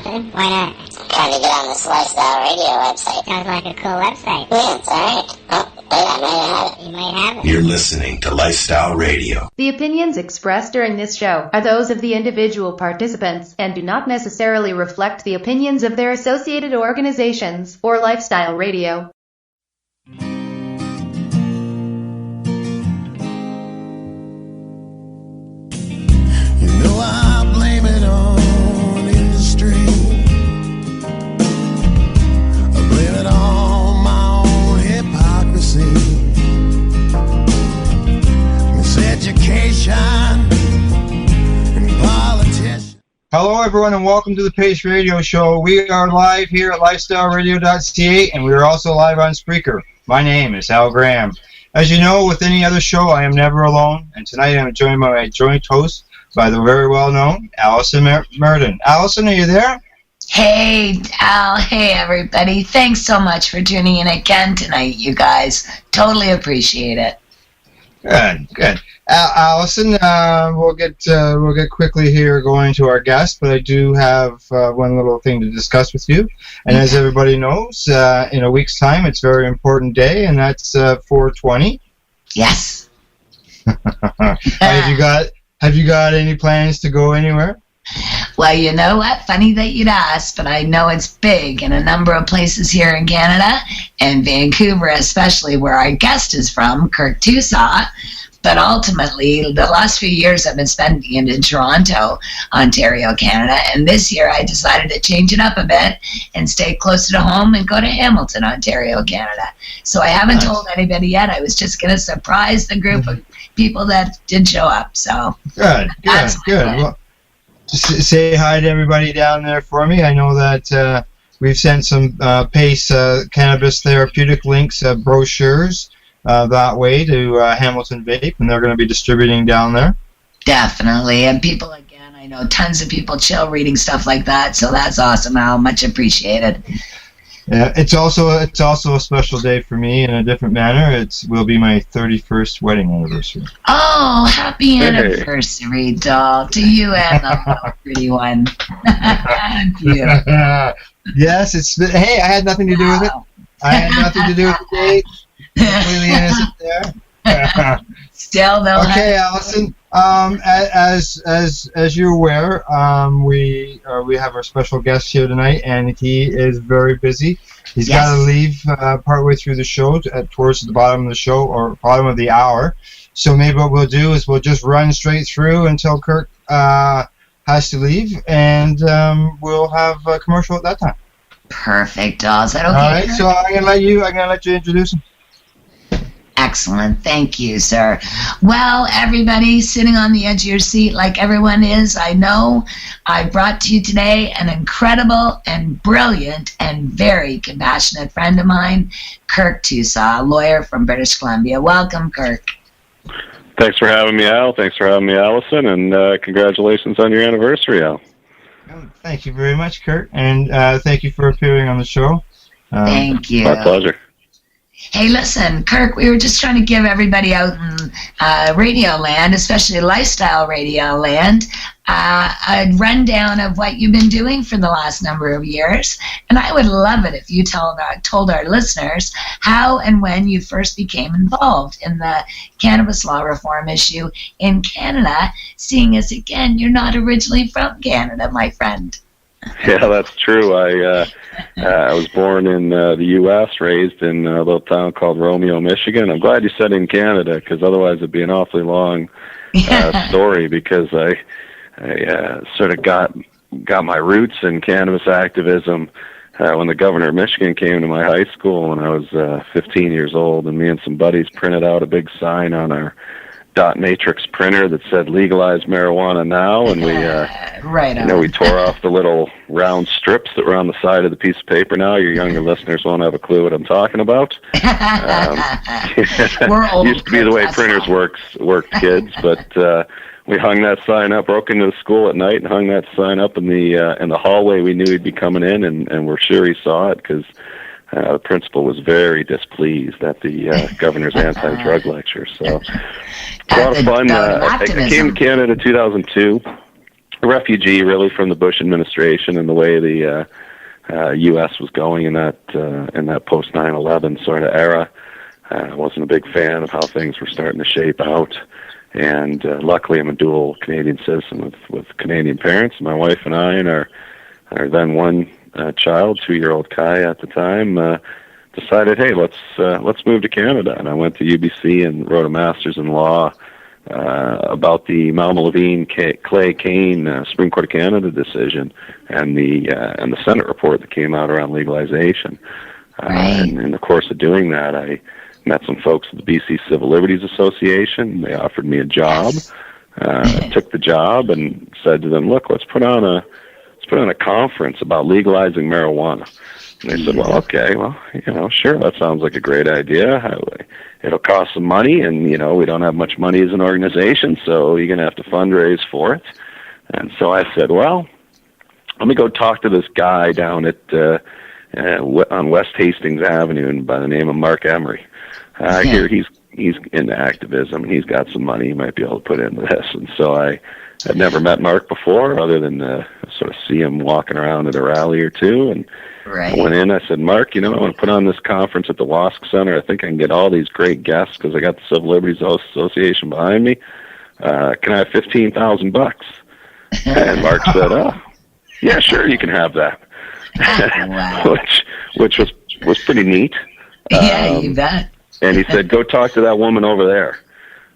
nothing. Why not? Trying to get on this Lifestyle Radio website. Sounds like a cool website. Yeah, it's alright. Oh, I might have it. You might have it. You're listening to Lifestyle Radio. The opinions expressed during this show are those of the individual participants and do not necessarily reflect the opinions of their associated organizations or Lifestyle Radio. I blame it on industry. I blame it on my own hypocrisy. Miseducation and politics. Hello, everyone, and welcome to the P.A.C.E Radio Show. We are live here at LifestyleRadio.ca, and we are also live on Spreaker. My name is Al Graham. As you know, with any other show, I am never alone, and tonight I'm joined by my joint host, by the very well-known Allison Merton. Allison, are you there? Hey, Al. Hey, everybody. Thanks so much for tuning in again tonight, you guys. Totally appreciate it. Good. Allison, we'll get quickly here going to our guest, but I do have one little thing to discuss with you. And as everybody knows, in a week's time, it's a very important day, and that's 4/20. Yes. Have you got any plans to go anywhere? Well, you know what? Funny that you'd ask, but I know it's big in a number of places here in Canada, and Vancouver especially, where our guest is from, Kirk Tousaw. But ultimately, the last few years I've been spending it in Toronto, Ontario, Canada, and this year I decided to change it up a bit and stay closer to home and go to Hamilton, Ontario, Canada. So I haven't told anybody yet. I was just going to surprise the group of people that did show up. So good. Well, just say hi to everybody down there for me. I know that we've sent some P.A.C.E cannabis therapeutic links, brochures that way to Hamilton Vape, and they're going to be distributing down there. Definitely, and people, again, I know tons of people chill reading stuff like that, so that's awesome, Al. Much appreciated. Yeah, it's also a special day for me in a different manner. It will be my 31st wedding anniversary. Oh, happy anniversary, doll, to you and the pretty one. Yes, hey, I had nothing to do with it. I had nothing to do with the date. Completely innocent there. Still, though. Okay, Allison. As you're aware, we have our special guest here tonight, and he is very busy. He's got to leave partway through the show, towards the bottom of the show or bottom of the hour. So maybe what we'll do is we'll just run straight through until Kirk has to leave, and we'll have a commercial at that time. Perfect. Is that okay? All right. So I'm gonna let you introduce him. Excellent. Thank you, sir. Well, everybody sitting on the edge of your seat like everyone is, I know, I brought to you today an incredible and brilliant and very compassionate friend of mine, Kirk Tousaw, a lawyer from British Columbia. Welcome, Kirk. Thanks for having me, Al. Thanks for having me, Allison, and congratulations on your anniversary, Al. Thank you very much, Kirk, and thank you for appearing on the show. Thank you. My pleasure. Hey, listen, Kirk, we were just trying to give everybody out in radio land, especially lifestyle radio land, a rundown of what you've been doing for the last number of years. And I would love it if you told our listeners how and when you first became involved in the cannabis law reform issue in Canada, seeing as, again, you're not originally from Canada, my friend. Yeah, that's true. I was born in the U.S., raised in a little town called Romeo, Michigan. I'm glad you said in Canada, because otherwise it'd be an awfully long story, because I sort of got my roots in cannabis activism when the governor of Michigan came to my high school when I was 15 years old, and me and some buddies printed out a big sign on our dot matrix printer that said legalize marijuana now, and we tore off the little round strips that were on the side of the piece of paper. Now your younger listeners won't have a clue what I'm talking about. We're old. Used to be the way printers worked, kids, but we hung that sign up, broke into the school at night and hung that sign up in the hallway. We knew he'd be coming in, and we're sure he saw it, because the principal was very displeased at the governor's anti-drug lecture. So it's a lot of fun. I came to Canada in 2002. refugee, really, from the Bush administration and the way the U.S. was going in that post 9/11 sort of era. I wasn't a big fan of how things were starting to shape out. And luckily, I'm a dual Canadian citizen with Canadian parents. My wife and I and our then one child, 2-year-old Kai at the time, decided, hey, let's move to Canada. And I went to UBC and wrote a master's in law about the Malma-Levine Clay Cane Supreme Court of Canada decision and the Senate report that came out around legalization. And in the course of doing that, I met some folks at the BC Civil Liberties Association. They offered me a job. I took the job and said to them, look, let's put on a conference about legalizing marijuana. And they said, well, okay, sure, that sounds like a great idea. It'll cost some money, and, we don't have much money as an organization, so you're going to have to fundraise for it. And so I said, well, let me go talk to this guy down at on West Hastings Avenue by the name of Mark Emery. I hear he's into activism, and he's got some money he might be able to put into this. And so I had never met Mark before, other than sort of see him walking around at a rally or two. And I went in, I said, Mark, I want to put on this conference at the WASC Center. I think I can get all these great guests because I got the Civil Liberties Association behind me. Can I have $15,000? And Mark said, oh, yeah, sure, you can have that. which was pretty neat. Yeah, you bet. And he said, go talk to that woman over there.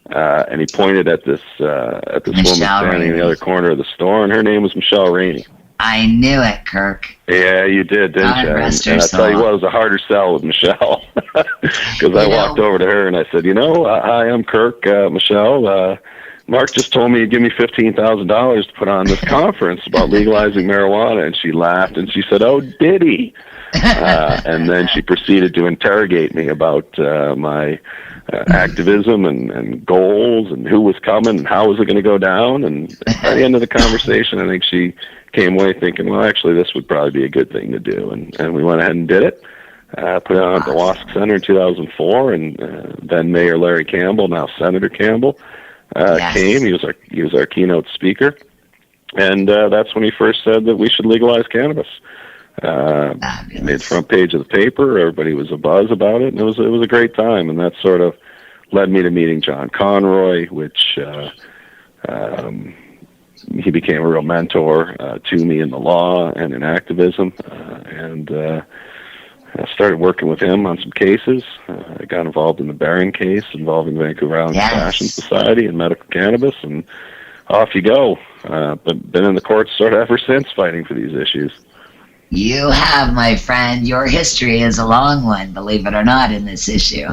And he pointed at this woman standing in the other corner of the store, and her name was Michelle Rainey. I knew it, Kirk. Yeah, you did, didn't you? And I tell you what, it was a harder sell with Michelle. Because I walked over to her and I said, hi, I'm Kirk, Michelle. Mark just told me to give me $15,000 to put on this conference about legalizing marijuana. And she laughed and she said, oh, did he? And then she proceeded to interrogate me about my activism and goals and who was coming and how was it going to go down. And at the end of the conversation, I think she came away thinking, well, actually, this would probably be a good thing to do. And we went ahead and did it. Put it on at the WASC Center in 2004, and then Mayor Larry Campbell, now Senator Campbell, came. He was our keynote speaker, and that's when he first said that we should legalize cannabis. Made the front page of the paper. Everybody was abuzz about it, and it was a great time. And that sort of led me to meeting John Conroy, which he became a real mentor to me in the law and in activism, and I started working with him on some cases. I got involved in the Barron case involving Vancouver Island Fashion Society and medical cannabis, and off you go. But been in the courts sort of ever since, fighting for these issues. You have, my friend. Your history is a long one, believe it or not, in this issue.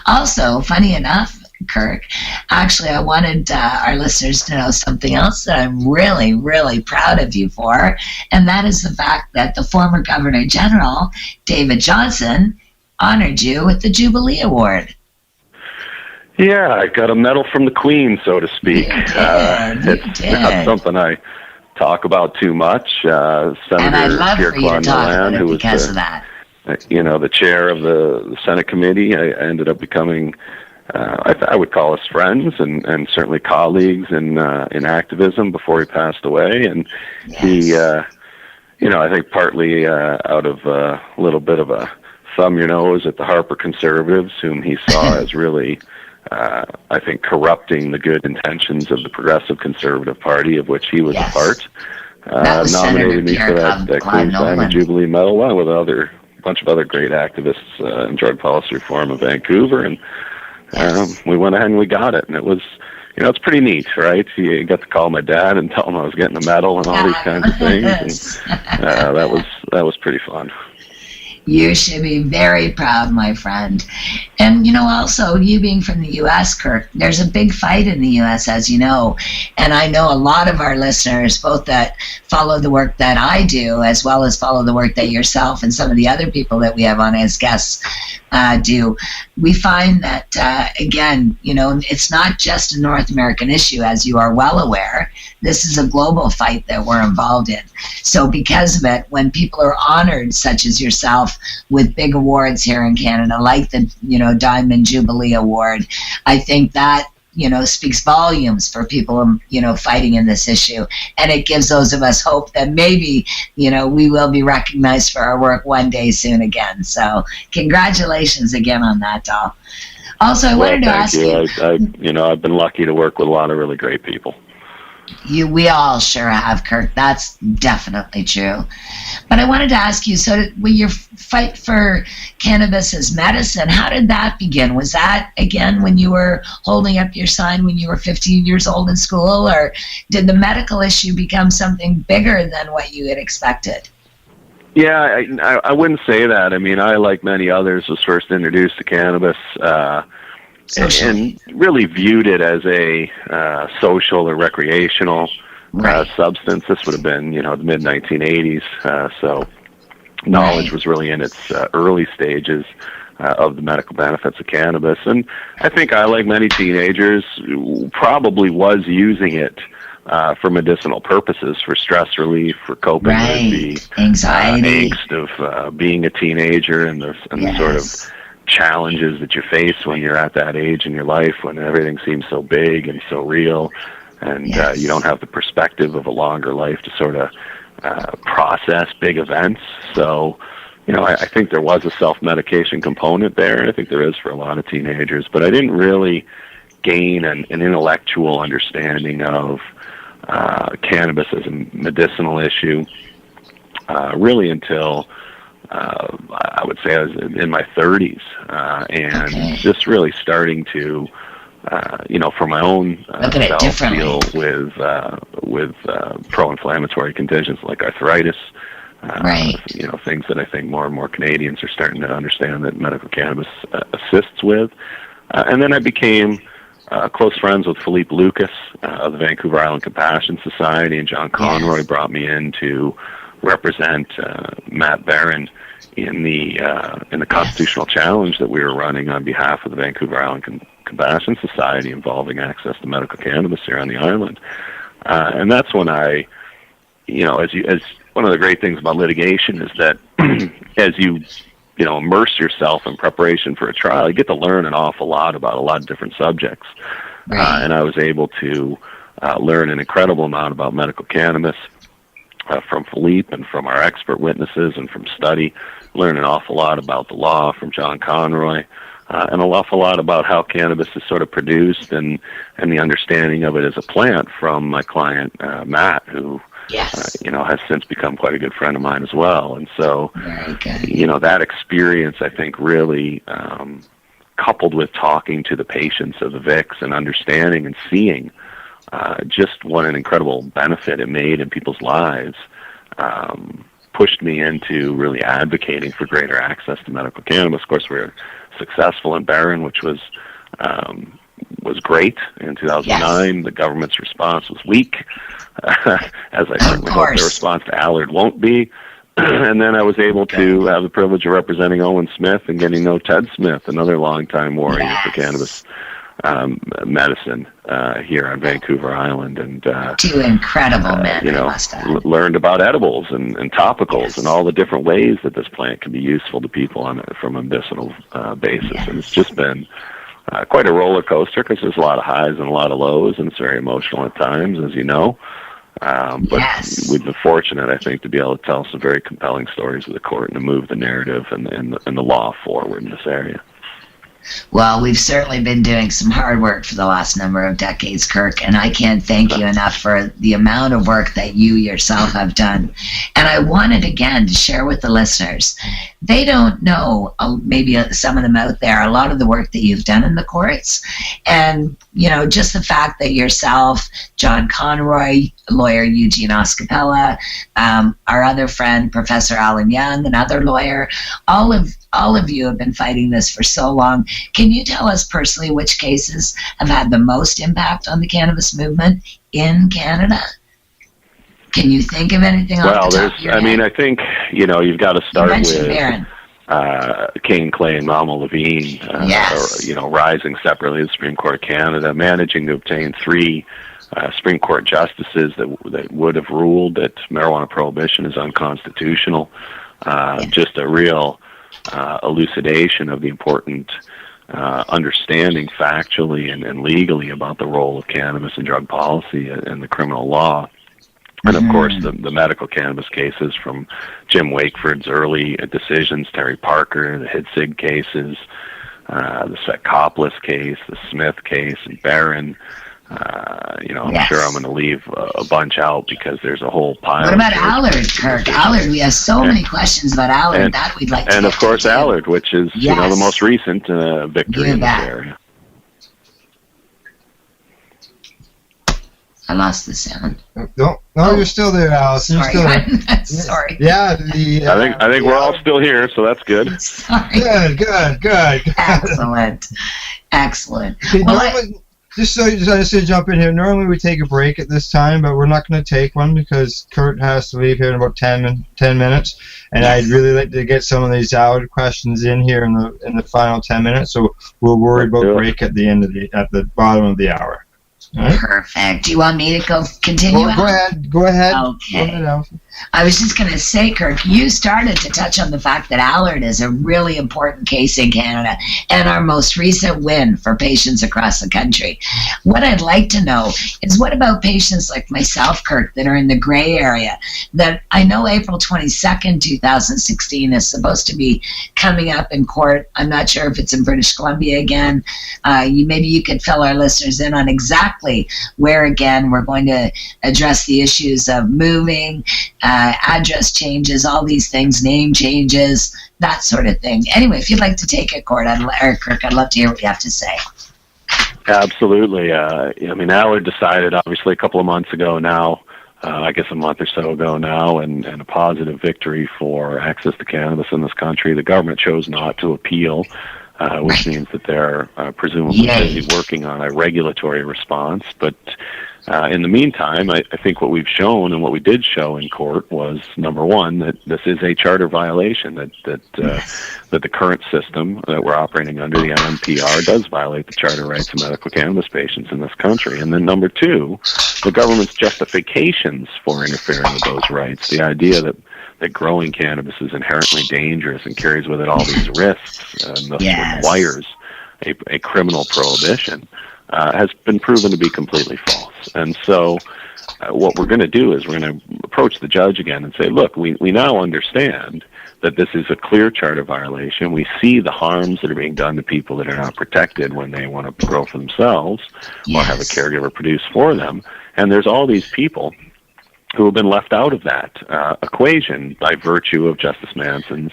Also, funny enough, Kirk, actually, I wanted our listeners to know something else that I'm really, really proud of you for, and that is the fact that the former Governor General, David Johnston, honored you with the Jubilee Award. Yeah, I got a medal from the Queen, so to speak. It's not something I talk about too much. Senator Kirk Tousaw, who was the chair of the Senate committee, I ended up becoming, I would call us friends and certainly colleagues in activism before he passed away. And he, I think partly out of a little bit of a thumb your nose at the Harper conservatives, whom he saw as really, I think, corrupting the good intentions of the Progressive Conservative Party, of which he was a part. Nominated me for that Queen Simon Jubilee Medal, along with a bunch of other great activists in drug policy reform in Vancouver, and we went ahead and we got it. And it was, it's pretty neat, right? You got to call my dad and tell him I was getting a medal and all these kinds of things, and that was pretty fun. You should be very proud, my friend. And, also, you being from the U.S., Kirk, there's a big fight in the U.S., as you know. And I know a lot of our listeners, both that follow the work that I do, as well as follow the work that yourself and some of the other people that we have on as guests do. We find that, again, it's not just a North American issue, as you are well aware. This is a global fight that we're involved in. So because of it, when people are honored, such as yourself, with big awards here in Canada, like the Diamond Jubilee Award, I think that speaks volumes for people, fighting in this issue. And it gives those of us hope that maybe, we will be recognized for our work one day soon again. So congratulations again on that, Doll. Also, I wanted to ask you. I've been lucky to work with a lot of really great people. We all sure have, Kirk. That's definitely true. But I wanted to ask you, so with your fight for cannabis as medicine, how did that begin? Was that, again, when you were holding up your sign when you were 15 years old in school, or did the medical issue become something bigger than what you had expected? Yeah, I wouldn't say that. I mean, I, like many others, was first introduced to cannabis and really viewed it as a social or recreational substance. This would have been, the mid-1980s, so knowledge was really in its early stages of the medical benefits of cannabis. And I think I, like many teenagers, probably was using it for medicinal purposes, for stress relief, for coping with the anxiety, angst of being a teenager and the sort of challenges that you face when you're at that age in your life, when everything seems so big and so real, and you don't have the perspective of a longer life to sort of process big events. So, I think there was a self-medication component there, and I think there is for a lot of teenagers, but I didn't really gain an intellectual understanding of cannabis as a medicinal issue really until I would say I was in my 30s, and just really starting to, for my own self, deal with pro-inflammatory conditions like arthritis. Things that I think more and more Canadians are starting to understand that medical cannabis assists with. And then I became close friends with Philippe Lucas of the Vancouver Island Compassion Society, and John Conroy brought me in to represent Matt Barron in the constitutional challenge that we were running on behalf of the Vancouver Island Compassion Society involving access to medical cannabis here on the island. And that's when I, as one of the great things about litigation is that as you immerse yourself in preparation for a trial, you get to learn an awful lot about a lot of different subjects. And I was able to learn an incredible amount about medical cannabis from Philippe and from our expert witnesses and from study. Learn an awful lot about the law from John Conroy, and an awful lot about how cannabis is sort of produced and the understanding of it as a plant from my client, Matt, who has since become quite a good friend of mine as well. And so, that experience, I think, really, coupled with talking to the patients of the VIX and understanding and seeing just what an incredible benefit it made in people's lives, pushed me into really advocating for greater access to medical cannabis. Of course, we were successful in Barron, which was great in 2009. The government's response was weak, as I certainly hope their response to Allard won't be. And then I was able to have the privilege of representing Owen Smith and getting to know Ted Smith, another longtime warrior for cannabis medicine here on Vancouver Island, and two incredible men. Learned about edibles and topicals and all the different ways that this plant can be useful to people from a medicinal basis. And it's just been quite a roller coaster because there's a lot of highs and a lot of lows, and it's very emotional at times, as you know. But we've been fortunate, I think, to be able to tell some very compelling stories with the court and to move the narrative and the law forward in this area. Well, we've certainly been doing some hard work for the last number of decades, Kirk, and I can't thank you enough for the amount of work that you yourself have done. And I wanted, again, to share with the listeners. They don't know, maybe some of them out there, a lot of the work that you've done in the courts. And, just the fact that yourself, John Conroy, lawyer Eugene Oscapella, our other friend, Professor Alan Young, another lawyer, all of you have been fighting this for so long. Can you tell us personally which cases have had the most impact on the cannabis movement in Canada? Can you think of anything off the top of your head? I think, you've got to start with King Clay and Malma Levine, rising separately to the Supreme Court of Canada, managing to obtain 3 Supreme Court justices that would have ruled that marijuana prohibition is unconstitutional. Just a real elucidation of the important understanding factually and legally about the role of cannabis and drug policy and the criminal law. And, of course, the medical cannabis cases from Jim Wakeford's early decisions, Terry Parker, the Hidsig cases, the Svetkopoulos case, the Smith case, and Barron. I'm sure I'm going to leave a bunch out because there's a whole pile. What about Allard, Kirk? Allard, we have so many questions about Allard that we'd like to And, of course, Allard, which is the most recent victory in this area. I lost the sound. No, you're still there, Allison. Sorry. You're still there. Sorry. Yeah, I think we're all still here, so that's good. Sorry. Good. Excellent. Okay, just to jump in here, normally we take a break at this time, but we're not going to take one because Kurt has to leave here in about 10 minutes, and I'd really like to get some of these Allard questions in here in the final 10 minutes, so we'll worry about break at the bottom of the hour. Right. Perfect. Do you want me to continue? Go ahead. Okay. I was just going to say, Kirk, you started to touch on the fact that Allard is a really important case in Canada and our most recent win for patients across the country. What I'd like to know is what about patients like myself, Kirk, that are in the gray area that I know April 22nd, 2016 is supposed to be coming up in court. I'm not sure if it's in British Columbia again. Maybe you could fill our listeners in on exactly where, again, we're going to address the issues of moving, address changes, all these things, name changes, that sort of thing. Anyway, if you'd like to take it, Kirk, I'd love to hear what you have to say. Absolutely. Allard decided, obviously, a couple of months ago now, I guess a month or so ago now, and a positive victory for access to cannabis in this country. The government chose not to appeal, which means that they're presumably busy working on a regulatory response. But in the meantime, I think what we've shown and what we did show in court was, number one, that this is a charter violation, that the current system that we're operating under, the MMPR, does violate the charter rights of medical cannabis patients in this country. And then number two, the government's justifications for interfering with those rights, the idea that growing cannabis is inherently dangerous and carries with it all these risks and thus requires a criminal prohibition, has been proven to be completely false. And so what we're going to do is we're going to approach the judge again and say, look, we now understand that this is a clear charter violation. We see the harms that are being done to people that are not protected when they want to grow for themselves or have a caregiver produce for them. And there's all these people who have been left out of that equation by virtue of Justice Manson's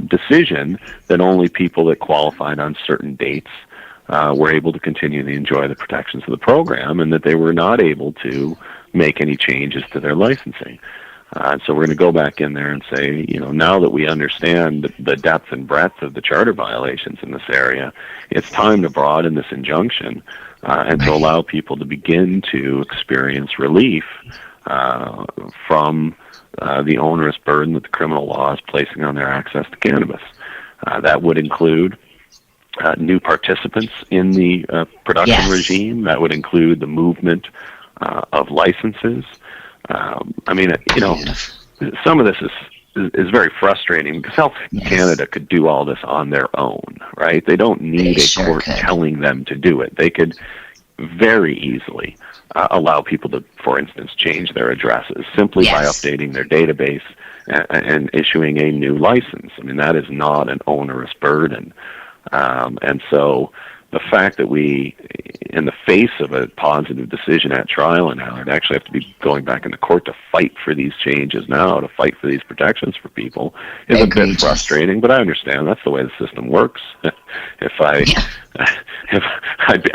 decision that only people that qualified on certain dates were able to continue to enjoy the protections of the program, and that they were not able to make any changes to their licensing. So we're going to go back in there and say, now that we understand the depth and breadth of the charter violations in this area, it's time to broaden this injunction and to allow people to begin to experience relief from the onerous burden that the criminal law is placing on their access to cannabis. That would include new participants in the production regime. That would include the movement of licenses. Some of this is very frustrating because Health Canada could do all this on their own, right? They don't need a court telling them to do it. They could very easily allow people to, for instance, change their addresses simply by updating their database and issuing a new license. That is not an onerous burden. And so the fact that we, in the face of a positive decision at trial in Allard, actually have to be going back into court to fight for these changes now, to fight for these protections for people, is a bit frustrating, but I understand that's the way the system works. I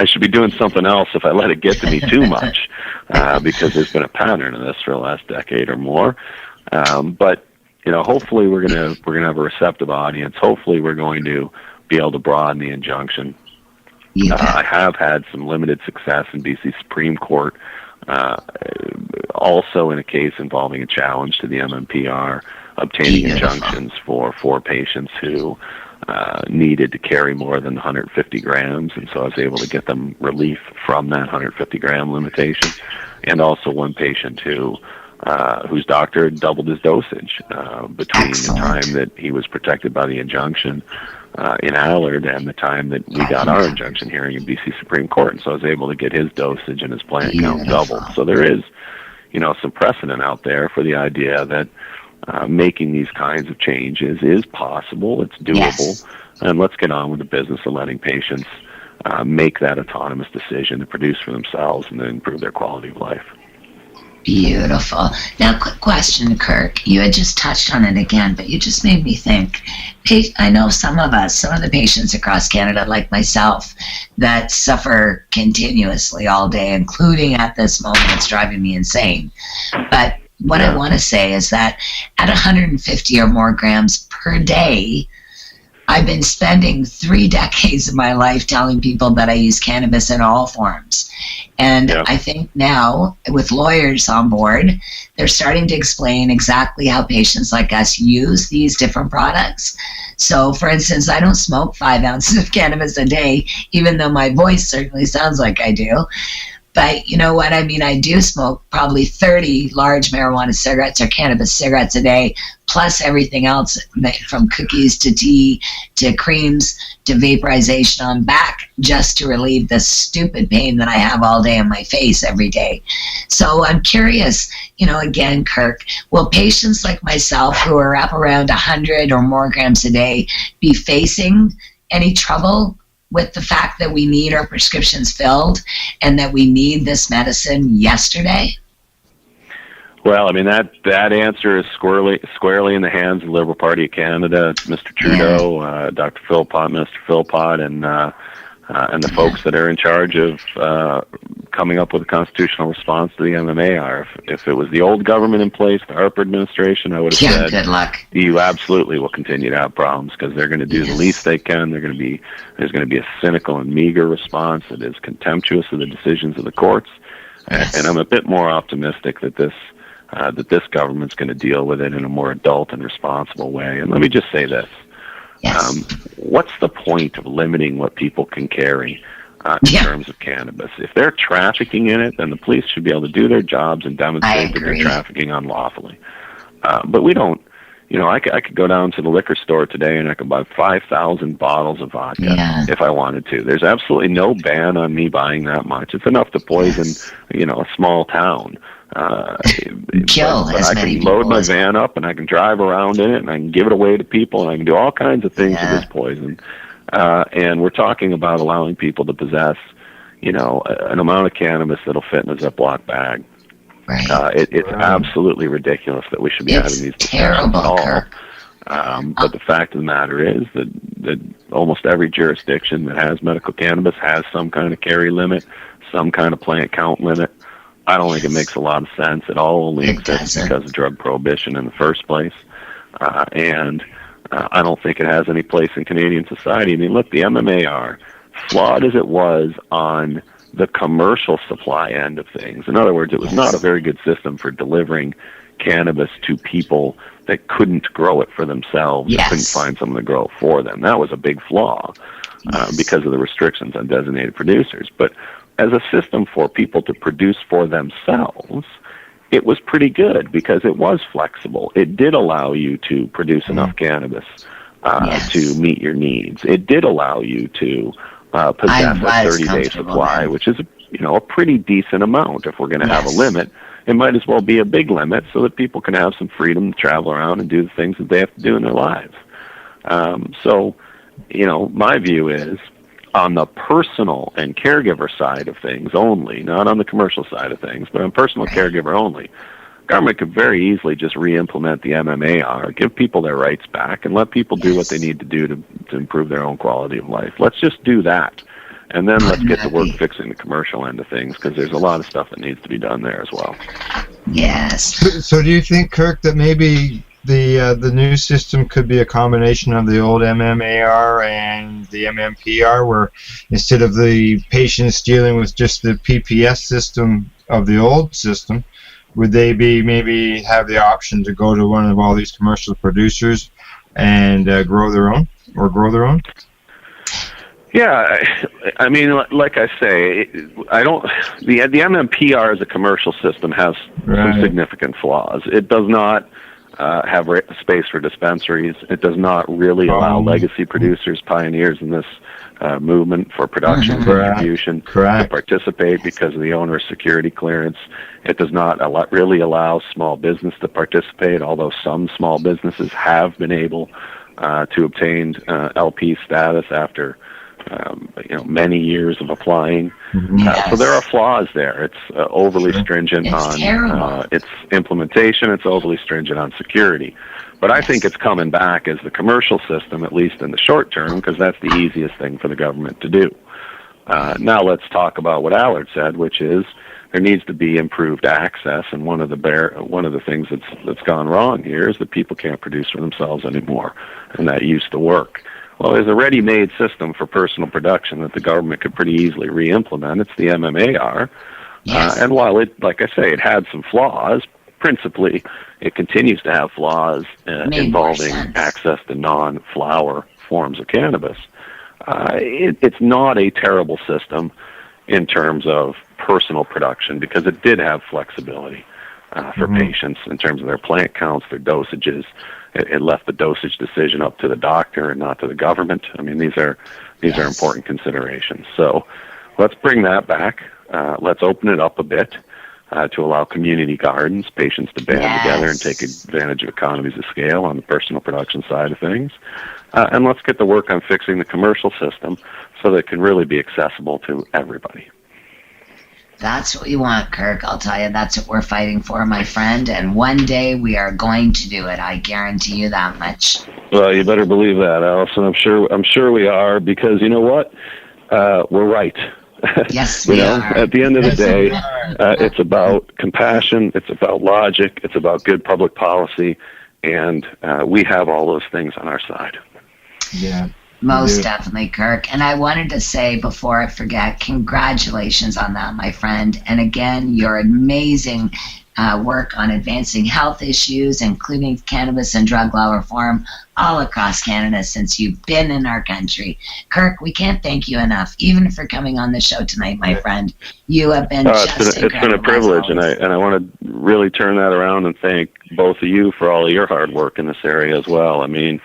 should be doing something else if I let it get to me too much, because there's been a pattern of this for the last decade or more. But hopefully we're gonna have a receptive audience. Hopefully we're going to be able to broaden the injunction. I have had some limited success in BC Supreme Court, also in a case involving a challenge to the MMPR, obtaining injunctions for 4 patients who needed to carry more than 150 grams, and so I was able to get them relief from that 150-gram limitation, and also one patient whose doctor had doubled his dosage between the time that he was protected by the injunction in Allard and the time that we got our injunction hearing in BC Supreme Court. And so I was able to get his dosage and his plant count doubled. So there is, some precedent out there for the idea that making these kinds of changes is possible, it's doable, and let's get on with the business of letting patients make that autonomous decision to produce for themselves and then improve their quality of life. Beautiful. Now, quick question, Kirk. You had just touched on it again, but you just made me think. I know some of the patients across Canada, like myself, that suffer continuously all day, including at this moment. It's driving me insane. But what I want to say is that at 150 or more grams per day, I've been spending 3 decades of my life telling people that I use cannabis in all forms. And I think now, with lawyers on board, they're starting to explain exactly how patients like us use these different products. So, for instance, I don't smoke 5 ounces of cannabis a day, even though my voice certainly sounds like I do. But you know what I mean? I do smoke probably 30 large marijuana cigarettes or cannabis cigarettes a day, plus everything else from cookies to tea to creams to vaporization on back, just to relieve the stupid pain that I have all day on my face every day. So I'm curious, again, Kirk, will patients like myself who are up around 100 or more grams a day be facing any trouble with the fact that we need our prescriptions filled and that we need this medicine yesterday? Well, I mean, that answer is squarely in the hands of the Liberal Party of Canada, Mr. Trudeau, Dr. Philpott, Minister Philpott, and the folks that are in charge of coming up with a constitutional response to the MMAR. If it was the old government in place, the Harper administration, I would have said, good luck. You absolutely will continue to have problems because they're going to do the least they can. There's going to be a cynical and meager response that is contemptuous of the decisions of the courts. And I'm a bit more optimistic that this government's going to deal with it in a more adult and responsible way. And let me just say this. What's the point of limiting what people can carry in terms of cannabis? If they're trafficking in it, then the police should be able to do their jobs and demonstrate that they're trafficking unlawfully. But we don't. I could go down to the liquor store today and I could buy 5,000 bottles of vodka if I wanted to. There's absolutely no ban on me buying that much. It's enough to poison, a small town. Kill but I can load my van up and I can drive around in it and I can give it away to people and I can do all kinds of things with this poison. And we're talking about allowing people to possess, an amount of cannabis that'll fit in a Ziploc bag. Right. It's absolutely ridiculous that we should be having these discussions at all. But the fact of the matter is that almost every jurisdiction that has medical cannabis has some kind of carry limit, some kind of plant count limit. I don't think it makes a lot of sense. It all only exists because of drug prohibition in the first place. And I don't think it has any place in Canadian society. I mean, look, the MMAR, flawed as it was on the commercial supply end of things. In other words, it was not a very good system for delivering cannabis to people that couldn't grow it for themselves, couldn't find someone to grow it for them. That was a big flaw because of the restrictions on designated producers. But as a system for people to produce for themselves, it was pretty good because it was flexible. It did allow you to produce enough cannabis to meet your needs. It did allow you to possess a 30-day supply, which is a pretty decent amount. If we're going to have a limit, it might as well be a big limit so that people can have some freedom to travel around and do the things that they have to do in their lives. So, my view is, on the personal and caregiver side of things only, not on the commercial side of things, but on personal caregiver only, government could very easily just re-implement the MMAR, give people their rights back, and let people do what they need to do to improve their own quality of life. Let's just do that. And then let's get to work fixing the commercial end of things, because there's a lot of stuff that needs to be done there as well. Yes. So do you think, Kirk, that maybe the new system could be a combination of the old MMAR and the MMPR, where instead of the patients dealing with just the PPS system of the old system, would they maybe have the option to go to one of all these commercial producers and grow their own? Yeah, I mean, like I say, the MMPR as a commercial system has some significant flaws. It does not have space for dispensaries. It does not really allow legacy producers, pioneers in this movement for production and distribution to participate because of the owner's security clearance. It does not really allow small business to participate, although some small businesses have been able to obtain LP status after many years of applying. So there are flaws there. It's overly stringent on its implementation. It's overly stringent on security. But I think it's coming back as the commercial system, at least in the short term, because that's the easiest thing for the government to do. Now let's talk about what Allard said, which is there needs to be improved access. And one of the things that's gone wrong here is that people can't produce for themselves anymore, and that used to work. Well, there's a ready-made system for personal production that the government could pretty easily re-implement. It's the MMAR. And while like I say, it had some flaws, principally it continues to have flaws involving access to non-flower forms of cannabis. It's not a terrible system in terms of personal production because it did have flexibility for patients in terms of their plant counts, their dosages. It left the dosage decision up to the doctor and not to the government. I mean, these are important considerations. So let's bring that back. Let's open it up a bit to allow community gardens, patients to band together and take advantage of economies of scale on the personal production side of things. And let's get to work on fixing the commercial system so that it can really be accessible to everybody. That's what we want, Kirk. I'll tell you, that's what we're fighting for, my friend. And one day we are going to do it. I guarantee you that much. Well, you better believe that, Allison. I'm sure we are, because you know what? We're right. Yes, we are. At the end of the day, it's about compassion. It's about logic. It's about good public policy, and we have all those things on our side. Yeah. Most definitely, Kirk. And I wanted to say before I forget, congratulations on that, my friend. And again, your amazing work on advancing health issues, including cannabis and drug law reform all across Canada since you've been in our country. Kirk, we can't thank you enough, even for coming on the show tonight, my friend. You have been just incredible. It's been a privilege, and I want to really turn that around and thank both of you for all of your hard work in this area as well. I mean,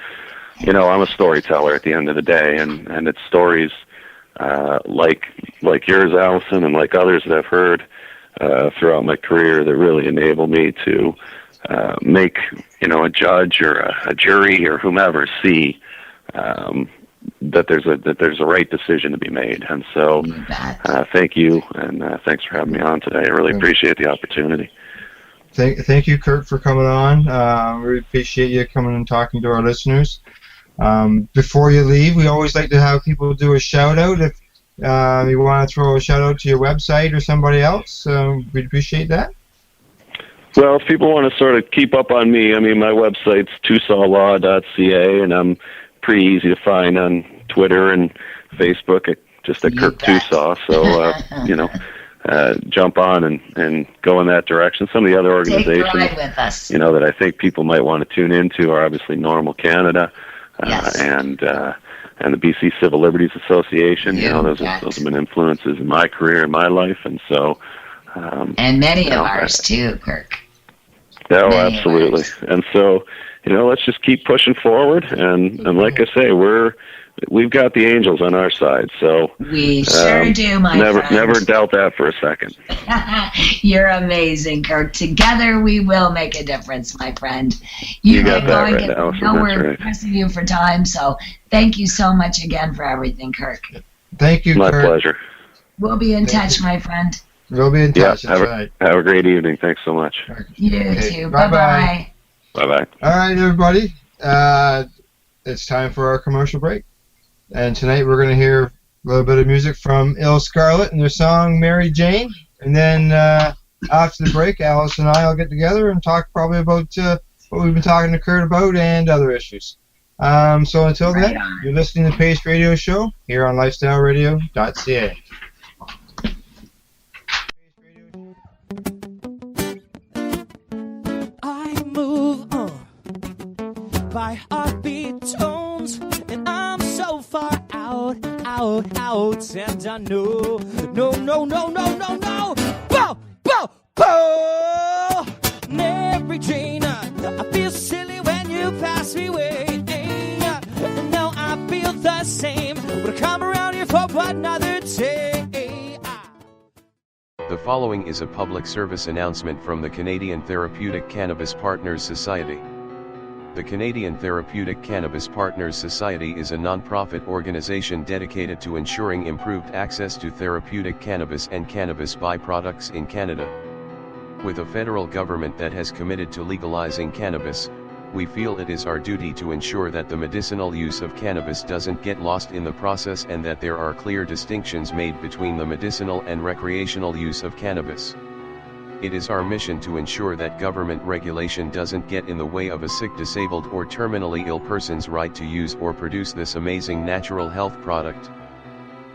I'm a storyteller at the end of the day, and it's stories like yours, Allison, and like others that I've heard throughout my career that really enable me to make a judge or a jury or whomever see that there's a right decision to be made. And so thank you, and thanks for having me on today. I really appreciate the opportunity. Thank you, Kirk, for coming on. We appreciate you coming and talking to our listeners. Before you leave, we always like to have people do a shout out. If you want to throw a shout out to your website or somebody else, we'd appreciate that. Well, if people want to sort of keep up on me, I mean, my website's TousawLaw.ca, and I'm pretty easy to find on Twitter and Facebook, just at Kirk Tousaw. So, jump on and go in that direction. Some of the other organizations, that I think people might want to tune into are obviously Normal Canada. And the BC Civil Liberties Association. Those have been influences in my career and my life, and so and many of ours too, Kirk. Oh, absolutely. And so, let's just keep pushing forward, and like I say, we've got the angels on our side. So we sure do, my friend. Never doubt that for a second. You're amazing, Kirk. Together we will make a difference, my friend. You got that right, Allison. We're pressing you for time, so thank you so much again for everything, Kirk. Thank you, My Kirk. pleasure. We'll be in touch, my friend. We'll be in touch. Have a great evening. Thanks so much. You too. Bye-bye. Bye-bye. All right, everybody. It's time for our commercial break. And tonight we're going to hear a little bit of music from Ill Scarlet and their song Mary Jane. And then after the break, Alice and I will get together and talk probably about what we've been talking to Kurt about and other issues. So until then, you're listening to the P.A.C.E Radio Show here on LifestyleRadio.ca. I move on by heartbeat tones, and I'm so far out, and I know, no, Mary Jane, I feel sick. pass me way. And now I feel the same. But I come around here for another day. The following is a public service announcement from the Canadian Therapeutic Cannabis Partners Society. The Canadian Therapeutic Cannabis Partners Society is a non-profit organization dedicated to ensuring improved access to therapeutic cannabis and cannabis byproducts in Canada. With a federal government that has committed to legalizing cannabis, we feel it is our duty to ensure that the medicinal use of cannabis doesn't get lost in the process and that there are clear distinctions made between the medicinal and recreational use of cannabis. It is our mission to ensure that government regulation doesn't get in the way of a sick, disabled, or terminally ill person's right to use or produce this amazing natural health product.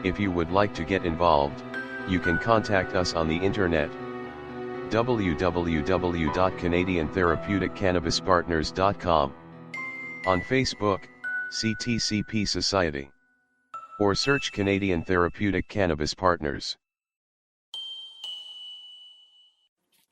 If you would like to get involved, you can contact us on the internet. www.canadiantherapeuticCannabisPartners.com. On Facebook, CTCP Society. Or search Canadian Therapeutic Cannabis Partners.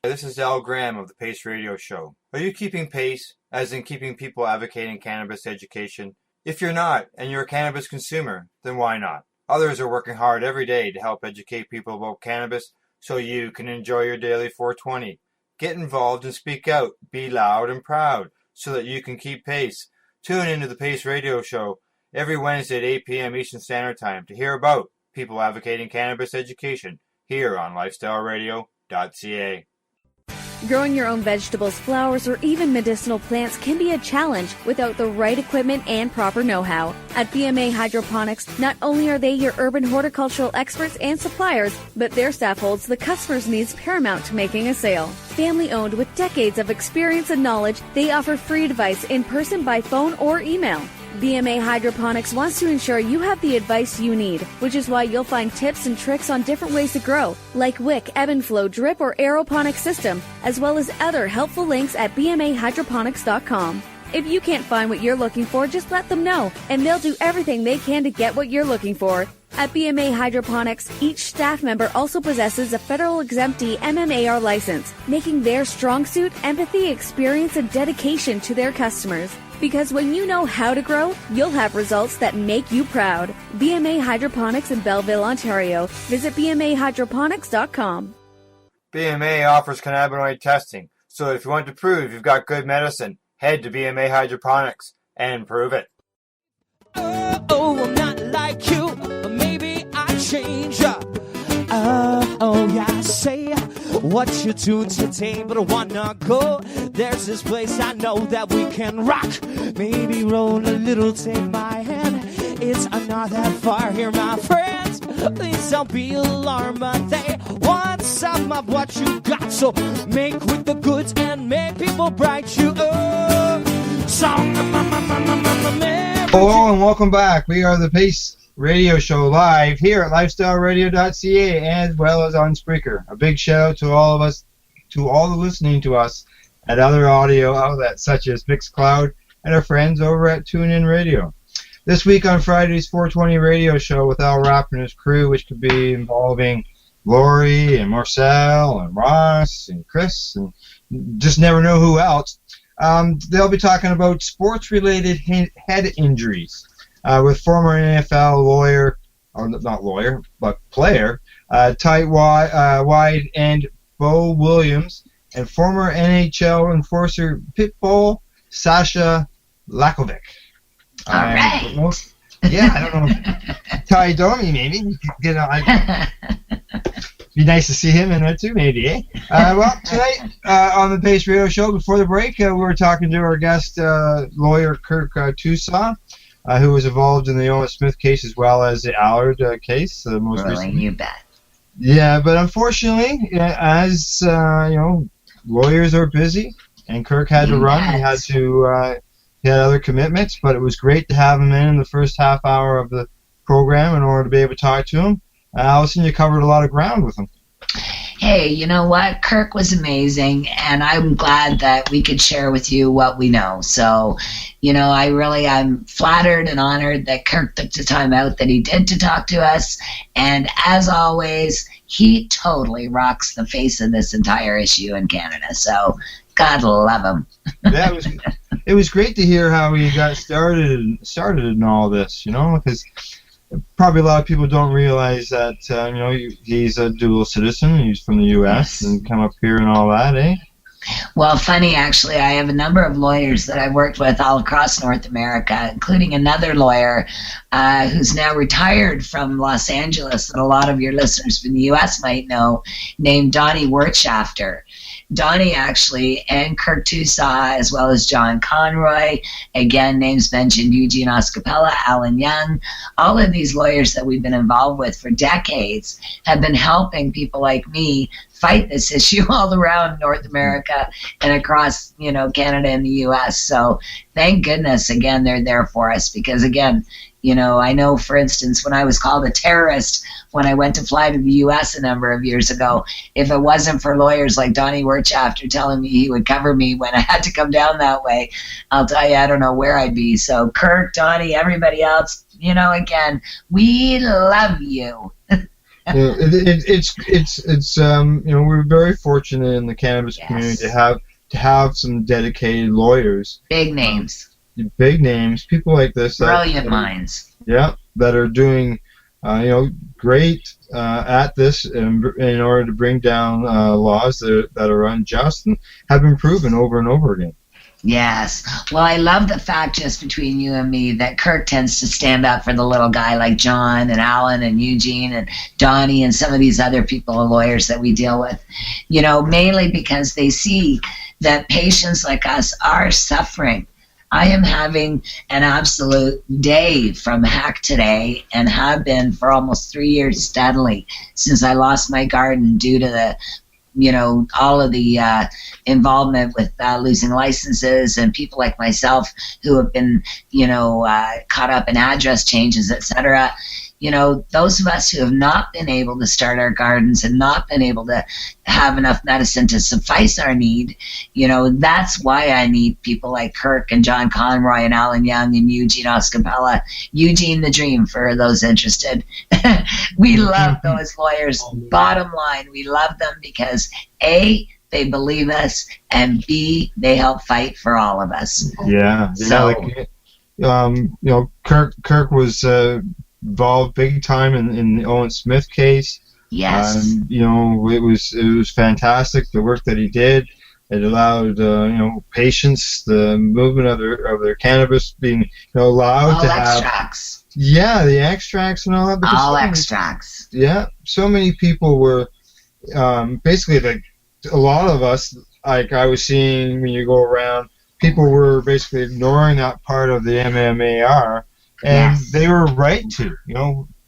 This is Al Graham of the P.A.C.E Radio Show. Are you keeping pace, as in keeping people advocating cannabis education? If you're not, and you're a cannabis consumer, then why not? Others are working hard every day to help educate people about cannabis so you can enjoy your daily 420. Get involved and speak out. Be loud and proud so that you can keep pace. Tune into the P.A.C.E Radio Show every Wednesday at 8 p.m. Eastern Standard Time to hear about people advocating cannabis education here on LifestyleRadio.ca. Growing your own vegetables, flowers, or even medicinal plants can be a challenge without the right equipment and proper know-how. At BMA Hydroponics, not only are they your urban horticultural experts and suppliers, but their staff holds the customer's needs paramount to making a sale. Family-owned with decades of experience and knowledge, they offer free advice in person, by phone, or email. BMA Hydroponics wants to ensure you have the advice you need, which is why you'll find tips and tricks on different ways to grow, like wick, ebb and flow, drip, or aeroponic system, as well as other helpful links at bmahydroponics.com. If you can't find what you're looking for, just let them know, and they'll do everything they can to get what you're looking for. At BMA Hydroponics, each staff member also possesses a federal exemptee MMAR license, making their strong suit empathy, experience, and dedication to their customers. Because when you know how to grow, you'll have results that make you proud. BMA Hydroponics in Belleville, Ontario. Visit bmahydroponics.com. BMA offers cannabinoid testing, so if you want to prove you've got good medicine, head to BMA Hydroponics and prove it. Oh, I'm not like you, but maybe I change. Yeah, say what you do today, but I wanna go. There's this place I know that we can rock. Maybe roll a little, take my hand. It's not that far here, my friends. Please don't be alarmed, but they want some of what you got. So make with the goods and make people bright you up. Song, Hello and welcome back. We are the P.A.C.E Radio Show live here at LifestyleRadio.ca as well as on Spreaker. A big shout out to all of us, to all the listening to us at other audio outlets such as Mixcloud and our friends over at TuneIn Radio. This week on Friday's 420 Radio Show with Al Rapp and his crew, which could be involving Lori and Marcel and Ross and Chris and just never know who else. They'll be talking about sports-related head injuries. With former NFL lawyer, or not lawyer, but player, tight wide end Bo Williams, and former NHL enforcer Pitbull Sasha Lakovic. All right. Yeah, I don't know. Ty Domi, maybe. Be nice to see him in there too, maybe, eh? Well, tonight on the P.A.C.E Radio Show, before the break, we're talking to our guest, lawyer Kirk Tousaw, who was involved in the Owen Smith case as well as the Allard case, most recently. You bet. Yeah, but unfortunately, as lawyers are busy, and Kirk had to run. He had other commitments, but it was great to have him in the first half hour of the program in order to be able to talk to him. Allison, you covered a lot of ground with him. Hey, you know what? Kirk was amazing, and I'm glad that we could share with you what we know. So, I'm flattered and honored that Kirk took the time out that he did to talk to us. And as always, he totally rocks the face of this entire issue in Canada. So, God love him. Yeah, it was great to hear how he got started in all this, because probably a lot of people don't realize that, he's a dual citizen. He's from the U.S. and come up here and all that, eh? Well, funny, actually, I have a number of lawyers that I've worked with all across North America, including another lawyer who's now retired from Los Angeles that a lot of your listeners from the U.S. might know, named Donnie Wirtschafter. Donnie actually, and Kirk Tousaw, as well as John Conroy, again, names mentioned Eugene Oscapella, Alan Young, all of these lawyers that we've been involved with for decades have been helping people like me fight this issue all around North America and across, Canada and the U.S. So thank goodness, again, they're there for us because, again, I know, for instance, when I was called a terrorist when I went to fly to the U.S. a number of years ago, if it wasn't for lawyers like Donnie Wirtschafter telling me he would cover me when I had to come down that way, I'll tell you, I don't know where I'd be. So Kirk, Donnie, everybody else, again, we love you. We're very fortunate in the cannabis community to have some dedicated lawyers. Big names, people like this. Brilliant minds. Yeah, that are doing, great at this in order to bring down laws that are unjust and have been proven over and over again. Yes. Well, I love the fact, just between you and me, that Kirk tends to stand up for the little guy like John and Alan and Eugene and Donnie and some of these other people and lawyers that we deal with, mainly because they see that patients like us are suffering. I am having an absolute day from heck today and have been for almost 3 years steadily since I lost my garden due to the all of the involvement with losing licenses and people like myself who have been, caught up in address changes, etc. Those of us who have not been able to start our gardens and not been able to have enough medicine to suffice our need, that's why I need people like Kirk and John Conroy and Alan Young and Eugene Oscapella, Eugene the Dream for those interested. We love those lawyers. Bottom line, we love them because A, they believe us, and B, they help fight for all of us. Yeah. Kirk was involved big time in the Owen Smith case. Yes. It was fantastic, the work that he did. It allowed patients the movement of their cannabis being allowed all to extracts. have. Yeah, the extracts and all that. All extracts. Yeah, so many people were basically like a lot of us. Like I was seeing when you go around, people were basically ignoring that part of the MMAR. And they were right to,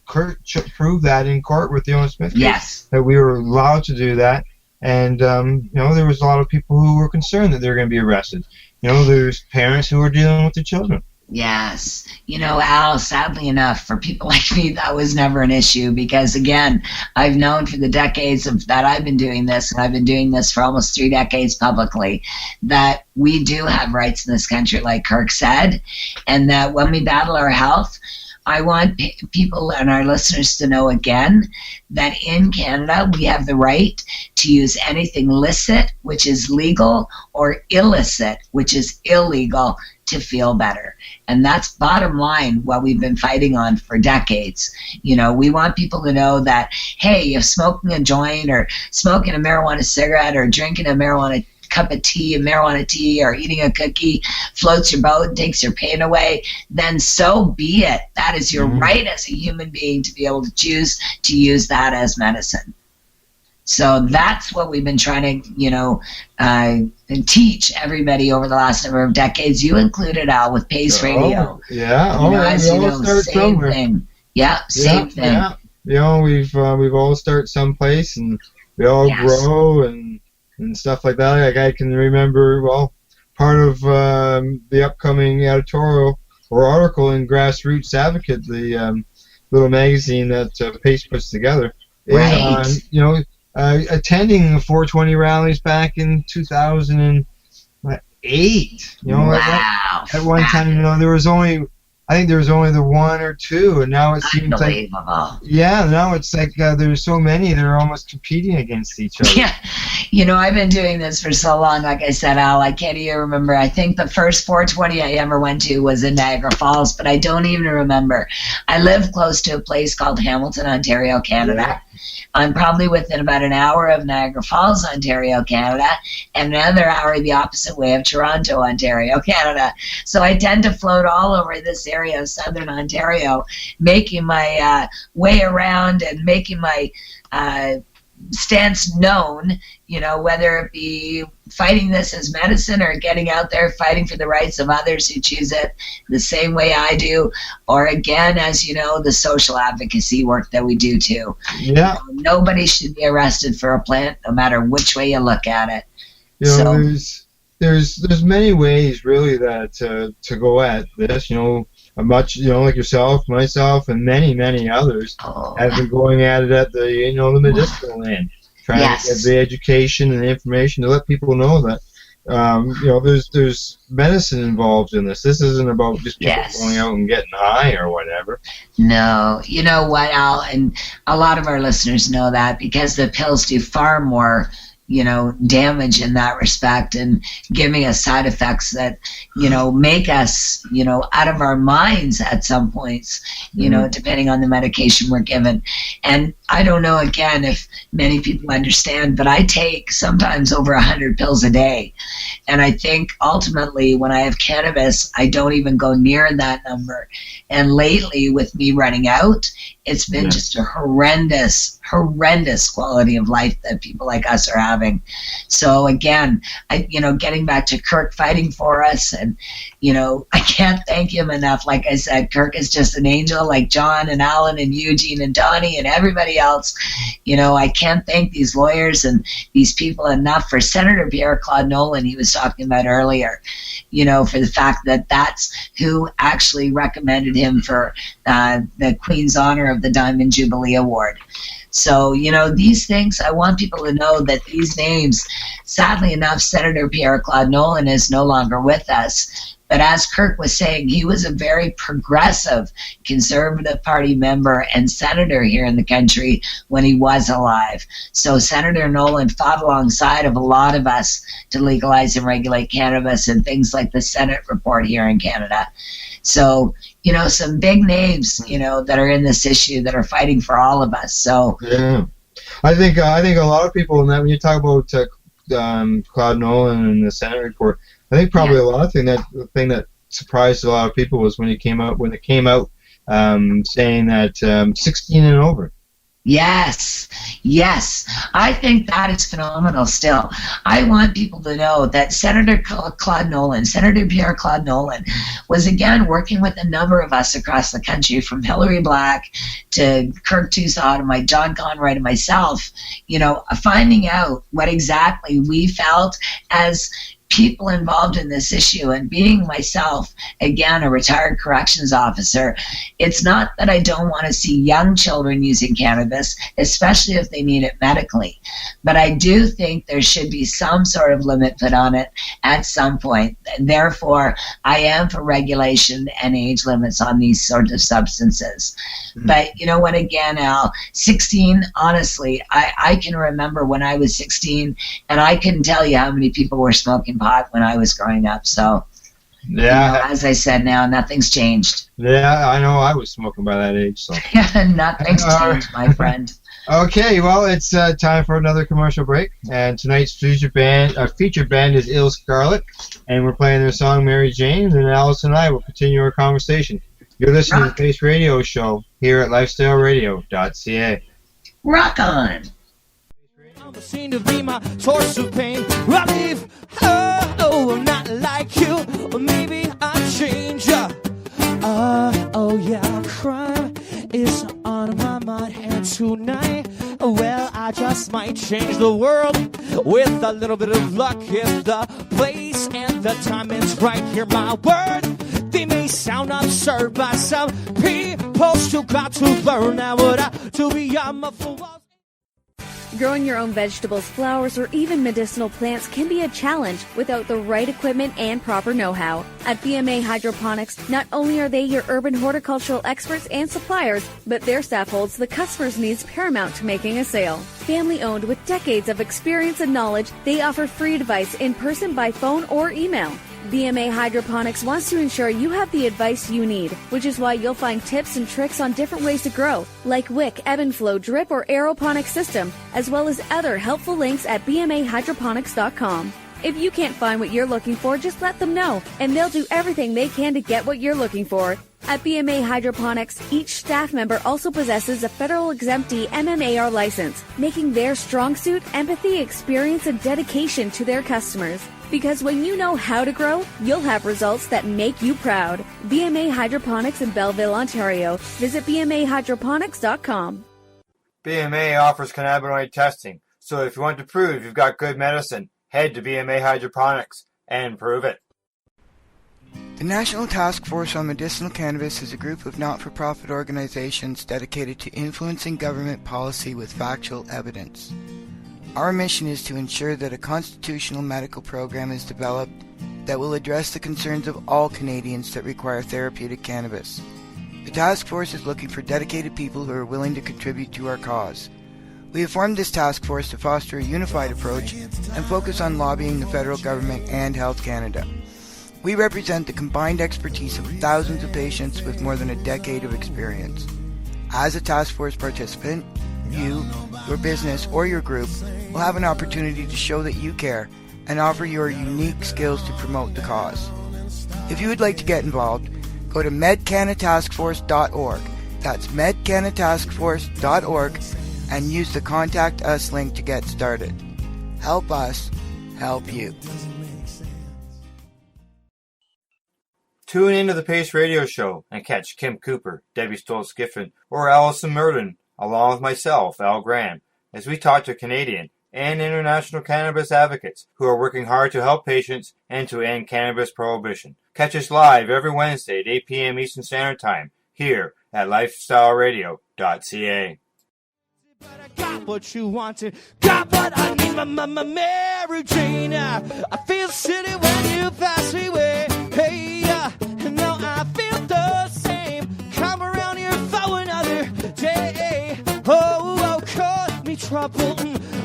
Kurt proved that in court with the Owen Smith case, that we were allowed to do that. And, there was a lot of people who were concerned that they were going to be arrested. There's parents who were dealing with their children. Yes. Al, sadly enough, for people like me, that was never an issue because, again, I've known for the decades that I've been doing this, and I've been doing this for almost 3 decades publicly, that we do have rights in this country, like Kirk said, and that when we battle our health, I want people and our listeners to know again that in Canada we have the right to use anything licit, which is legal, or illicit, which is illegal, to feel better. And that's bottom line what we've been fighting on for decades. We want people to know that, hey, if smoking a joint or smoking a marijuana cigarette or drinking a marijuana cup of tea, a marijuana tea, or eating a cookie floats your boat and takes your pain away, then so be it. That is your right as a human being to be able to choose to use that as medicine. So that's what we've been trying to, teach everybody over the last number of decades. You included, Al, with P.A.C.E. Radio. Same thing. Yeah, same thing. Yeah. We've all started someplace, and we all grow and stuff like that. Like I can remember, part of the upcoming editorial or article in Grassroots Advocate, the little magazine that P.A.C.E. puts together. Right. Attending the 420 rallies back in 2008. Wow. At one time, there was only, I think there was only the one or two, and now it seems like, yeah, now it's like there's so many that are almost competing against each other. Yeah, you know, I've been doing this for so long. Like I said, Al, I can't even remember. I think the first 420 I ever went to was in Niagara Falls, but I don't even remember. I live close to a place called Hamilton, Ontario, Canada. Yeah. I'm probably within about an hour of Niagara Falls, Ontario, Canada, and another hour the opposite way of Toronto, Ontario, Canada. So I tend to float all over this area of southern Ontario, making my way around and making my stance known, you know, whether it be fighting this as medicine or getting out there fighting for the rights of others who choose it the same way I do, or again, as you know, the social advocacy work that we do too. Yeah. You know, nobody should be arrested for a plant, no matter which way you look at it. You know, there's many ways really that to go at this, you know. Much, you know, like yourself, myself, and many others have been going at it at the, you know, the medicinal end, trying to get the education and the information to let people know that, you know, there's medicine involved in this. This isn't about just people going out and getting high or whatever. No, you know what, Al, and a lot of our listeners know that because the pills do far more, you know, damage in that respect and giving us side effects that, you know, make us, you know, out of our minds at some points, you know, depending on the medication we're given. And I don't know, again, if many people understand, but I take sometimes over 100 pills a day. And I think ultimately when I have cannabis, I don't even go near that number. And lately with me running out, it's been just a horrendous quality of life that people like us are having. So again, you know, getting back to Kirk fighting for us, and, you know, I can't thank him enough. Like I said, Kirk is just an angel, like John and Alan and Eugene and Donnie and everybody else. You know, I can't thank these lawyers and these people enough. For Senator Pierre-Claude Nolan, he was talking about earlier, you know, for the fact that that's who actually recommended him for the Queen's Honor of the Diamond Jubilee Award. So, you know, these things, I want people to know that these names, sadly enough, Senator Pierre-Claude Nolan is no longer with us. But as Kirk was saying, he was a very progressive Conservative Party member and senator here in the country when he was alive. So Senator Nolan fought alongside of a lot of us to legalize and regulate cannabis and things like the Senate report here in Canada. So, you know, some big names, you know, that are in this issue that are fighting for all of us. So yeah, I think a lot of people, when you talk about Claude Nolan and the Senate report, I think probably a lot of the thing that surprised a lot of people was when it came out saying that 16 and over. Yes. I think that is phenomenal still. I want people to know that Senator Pierre-Claude Nolan was again working with a number of us across the country, from Hillary Black to Kirk Tousaw to my John Conroy to myself, you know, finding out what exactly we felt as people involved in this issue. And being myself, again, a retired corrections officer, it's not that I don't want to see young children using cannabis, especially if they need it medically. But I do think there should be some sort of limit put on it at some point. Therefore, I am for regulation and age limits on these sorts of substances. But you know what, again, Al, 16, honestly, I can remember when I was 16, and I couldn't tell you how many people were smoking pot when I was growing up. So, yeah, you know, as I said, now nothing's changed. Yeah, I know I was smoking by that age. So nothing's changed, my friend. Okay, well, it's time for another commercial break, and tonight's featured band is Ill Scarlet, and we're playing their song Mary Jane, and Alice and I will continue our conversation. You're listening to the P.A.C.E radio show here at LifestyleRadio.ca. Rock on! Seem to be my source of pain. Relief. Oh, I'm not like you. Or maybe I change. Oh yeah, crime is on my mind, and tonight, well, I just might change the world with a little bit of luck. If the place and the time is right, hear my word. They may sound absurd, but some people still got to learn. Now would I to be on my full. Growing your own vegetables, flowers, or even medicinal plants can be a challenge without the right equipment and proper know-how. At BMA Hydroponics, not only are they your urban horticultural experts and suppliers, but their staff holds the customer's needs paramount to making a sale. Family-owned with decades of experience and knowledge, they offer free advice in person, by phone, or email. BMA Hydroponics wants to ensure you have the advice you need, which is why you'll find tips and tricks on different ways to grow, like wick, ebb and flow, drip, or aeroponic system, as well as other helpful links at bmahydroponics.com. If you can't find what you're looking for, just let them know, and they'll do everything they can to get what you're looking for. At BMA Hydroponics, each staff member also possesses a federal exemptee MMAR license, making their strong suit empathy, experience, and dedication to their customers. Because when you know how to grow, you'll have results that make you proud. BMA Hydroponics in Belleville, Ontario. Visit bmahydroponics.com. BMA offers cannabinoid testing, so if you want to prove you've got good medicine, head to BMA Hydroponics and prove it. The National Task Force on Medicinal Cannabis is a group of not-for-profit organizations dedicated to influencing government policy with factual evidence. Our mission is to ensure that a constitutional medical program is developed that will address the concerns of all Canadians that require therapeutic cannabis. The task force is looking for dedicated people who are willing to contribute to our cause. We have formed this task force to foster a unified approach and focus on lobbying the federal government and Health Canada. We represent the combined expertise of thousands of patients with more than a decade of experience. As a task force participant, you, your business, or your group will have an opportunity to show that you care and offer your unique skills to promote the cause. If you would like to get involved, go to medcanataskforce.org. That's medcanataskforce.org and use the Contact Us link to get started. Help us help you. Tune into the P.A.C.E. radio show and catch Kim Cooper, Debbie Stoltz-Giffen, or Allison Murden, along with myself, Al Graham, as we talk to Canadian and international cannabis advocates who are working hard to help patients and to end cannabis prohibition. Catch us live every Wednesday at 8 p.m. Eastern Standard Time here at LifestyleRadio.ca. I got what you wanted, got what I need, my Mary Jane. I feel silly when you pass me away. Hey, and now I feel the same. Come around here for another day. Oh, cause me trouble.